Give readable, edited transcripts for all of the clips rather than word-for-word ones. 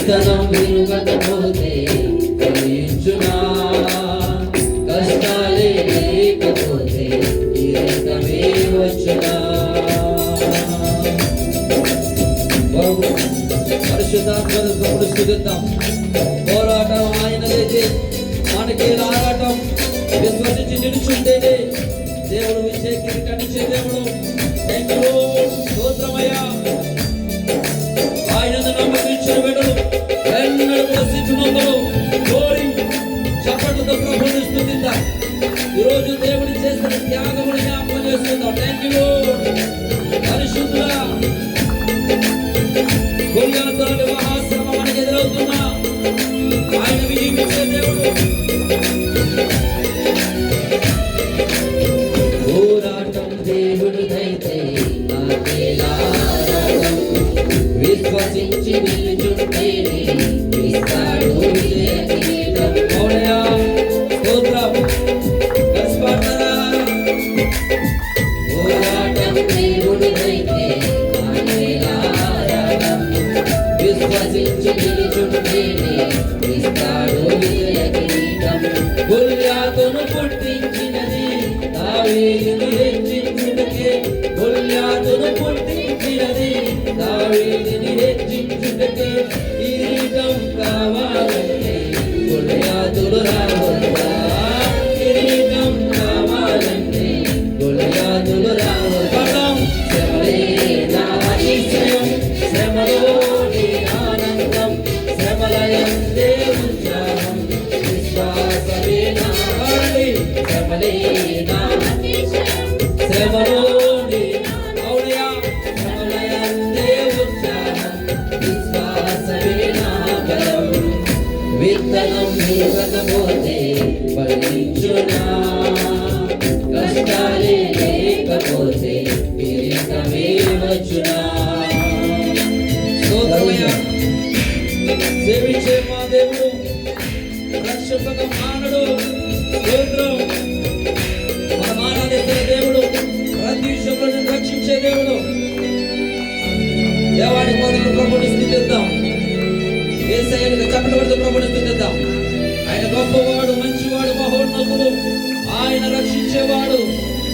విత్తనం విరుగకపోతే ఫలించునా, కష్టాలే లేకపోతే కిరీటమే వచ్చునా. పరిశుద్ధాత్మను దేవుడు స్తుతిద్దాం. పోరాటం ఆయనదైతే మనకి రాగటం విశ్వసించి నిలుచుంటేనే దేవుడు విజయ కిరీటాన్నిచ్చే దేవుడు. స్తోత్రమయ్యా. ఆయనను నమ్మకించిన బిడ్డలు ఎన్నడూ కూడా సిగ్గునొందరు. కోరి చప్పట్లతో ప్రభువుని స్తుతిద్దాం. ఈరోజు దేవుడు చేసిన త్యాగముని జ్ఞాపకం చేసుకుందాం. థ్యాంక్ యూ పరిశుద్ధుడా. గొల్యాతులోని మహాశ్రమ మనకి ఎదురవుతున్నా ఆయన విజయించే దేవుడు. పోరాటం దేవుడిదైతే విశ్వసించి నిలుచుంటేనే ఇస్తాడు విజయ కిరీటం. మౌనయా స్తోత్రం కలిసి పాడతారా. పోరాటం దేవుడిదైతే విశ్వసించి నిలుచుంటేనే ఇస్తాడు విజయ కిరీటం. గొల్యాతును పుట్టించినది దావీదును హెచ్చించుటకే, గొల్యాతును పుట్టించినది దావీదును హెచ్చించుటకే. కిరీటం కావాలంటే గొల్యాతులు రావద్దా, కిరీటం కావాలంటే గొల్యాతులు రావద్దా. శ్రమలే నా అతిశయం, శ్రమలోని ఆనందం, శ్రమలయందే ఉత్సాహం, విశ్వాసమే నా బలి. శ్రమలే నా అతిశయం, శ్రమలోని ఔనయా, శ్రమలయందే ఉత్సాహం, విశ్వాసమే నా బలం. విత్తనం విరగకపోతే ఫలించునా, కష్టాలే లేకపోతే కిరీటమే వచ్చునా. సేవించే మా దేవుడు రక్షక మానడు. స్తోత్రం. మన మానదేశ దేవుడు, ప్రతి విషయంలో రక్షించే దేవుడు. దేవాడి మొదలు ప్రభుని స్తుతిద్దాం. యేసయ్యకు చప్పట్లు ప్రభుని స్తుతిద్దాం. ఆయన గొప్పవాడు, మంచివాడు, మహోన్నతుడు. ఆయన రక్షించేవాడు,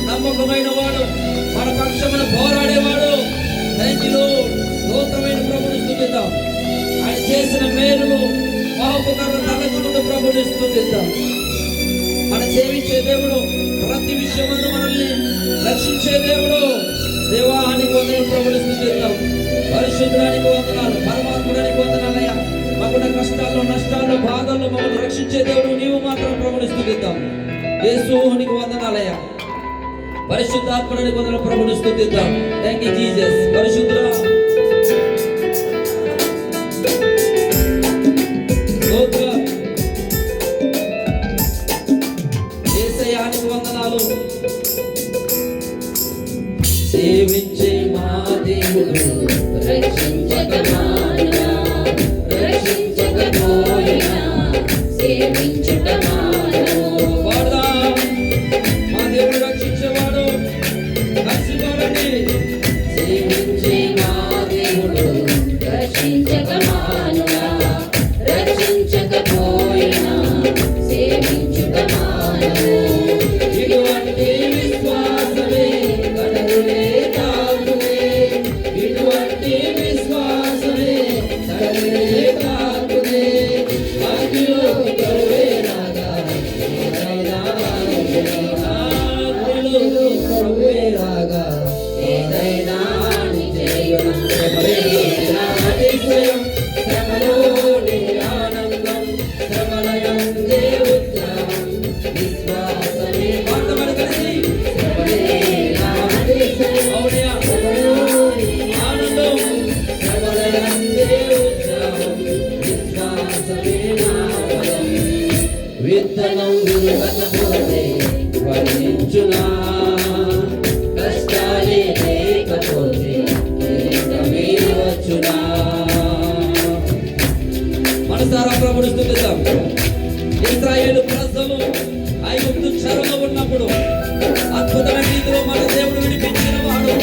నమ్మకమైన వాడు, మన పక్షమున పోరాడేవాడు. Thank you lord. స్తోత్రమైన ప్రభుని స్తుతిద్దాం. ఆయన చేసిన మేలులు మహోపకారాలు తలచుకుంటూ ప్రభుని స్తుతిద్దాం. మన సేవించే దేవుడు, ప్రతి విషయమందు మనల్ని రక్షించే దేవుడు. దేవానికి వందనాలు ప్రభుని స్తుతిద్దాం. పరిశుద్ధానికి వందనాలు, పరమాత్ముడానికి వందనాలయ్యా. మాకున్న కష్టాల్లో, నష్టాల్లో, బాధల్లో మమ్మల్ని రక్షించే దేవుడు నీవు మాత్రం ప్రభుని స్తుతిద్దాం. యేసునికి వందనాలయ్యా. పరిశుద్ధాత్ముడానికి వందనాలు ప్రభుని స్తుతిద్దాం. Thank you Jesus. పరిశుద్ధుడా యేసయ్యానికి వందనాలు. సేవించే మా దేవుడు రక్షించగమానా, రక్షించకపోయినా సేవించుట మాను. వాడదాం. మా దేవుడు రక్షించేవాడు. కలిసి పాడండి. సేవించే మా దేవుడు రక్షించగమానునా, రక్షించకపోయినా సేవించుట మాను. ఇటువంటి విశ్వాసమే కడగులే తాగులే, ఇటువంటి విశ్వాసమే కడగులే తాగులే. అగ్నిలో కరువే రాగా, అగ్నిలో కరువే రాగా, ఏదైనా నిజయం. శ్రమలోని ఆనందం, శ్రమలయందే ఉత్సాహం, విశ్వాసమే వార్తమని కలిసి. శ్రమలే నా అతిశయం, శ్రమలోని ఆనందం, శ్రమలయందే ఉత్సాహం, విశ్వాసమే నా బలం. విత్తనం విరగకపోతే ఫలించునా, కష్టాలే లేకపోతే కిరీటమే వచ్చునా. మనసారా ప్రభుని స్తుతిద్దాం. ఇశ్రాయేలు ప్రజలు ఐగుప్తు చెరలో ఉన్నప్పుడు అద్భుతమైన రీతిలో మన దేవుడు విడిపించిన వాడు.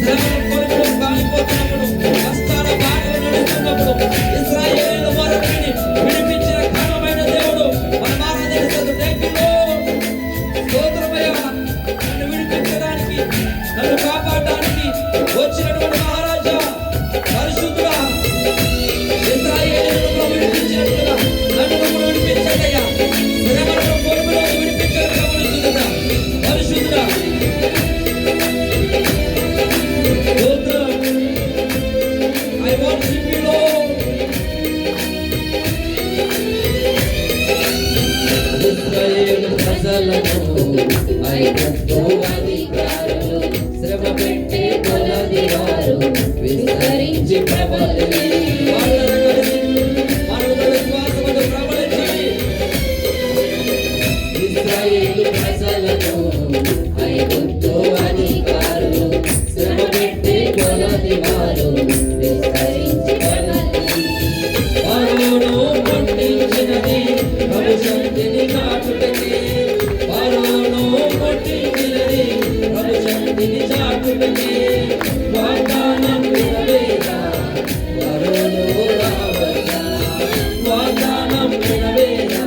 శ్రమల కొరకు కాలిపోతున్నప్పుడు, కష్టాల బాటలో నడుస్తున్నప్పుడు ఇశ్రాయేలు శ్రమలను కొలుపులో విడిపించడం గమనిస్తుందా పరిశుద్ధుడా I worship you, Lord. ఇశ్రాయేలు ప్రజలను ఐగుప్తు అధికారులు శ్రమ పెట్టి కొలది వారు విస్తరించి ప్రబలి మానవుల విశ్వాసమును ప్రబలించి ఇశ్రాయేలు ప్రజలను ఐగుప్తు అధికారులు శ్రమ పెట్టి కొలది వారు విస్తరించి ప్రబలి వారును కొట్టించినది భవిష్యత్తుని చాటుటకే వారును కొట్టించినది భవిష్యత్తుని చాటుటకే వాగ్దానం వినవేగా వారును రావద్దా వాగ్దానం వినవేగా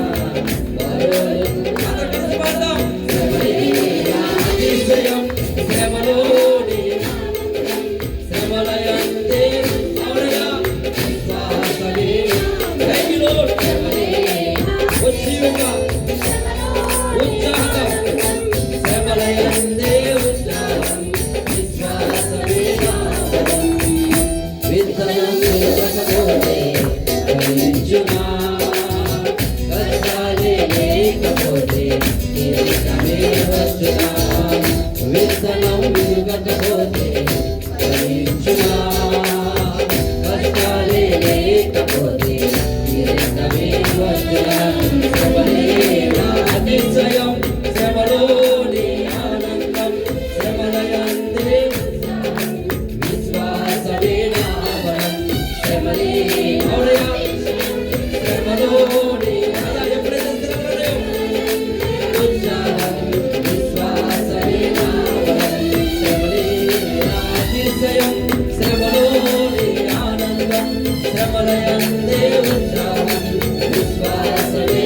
వారును అందరికీ పాడదాం అతిశయం శ్రమలోని శ్రమలయంతే అవునయ్యా విశ్వాసమే థ్యాంక్ యూ లార్డ్ ఉజ్జీవంగా ఉత్సాహంగా శ్రమలయందే ఉత్సాహం విశ్వాసమే నాదం విత్తనం నిలబడకపోతే ఫలించునా కష్టాలే లేకపోతే కిరీటమే వచ్చునా విత్తనం నిలబడకపోతే ఫలించునా కష్టాలే లేకపోతే కిరీటమే వచ్చునా అతిశయం శ్రమలోని ఆనందం శ్రమలయందే విశ్వాసమే నా బలం శ్రమలే అవునయ్యా శ్రమలోని ఎప్పుడైతే ఉత్సాహం విశ్వాసమే నా బలం శ్రమలే అతిశయం శ్రమలోని ఆనందం శ్రమలయందే ఉత్సాహం విశ్వాసమే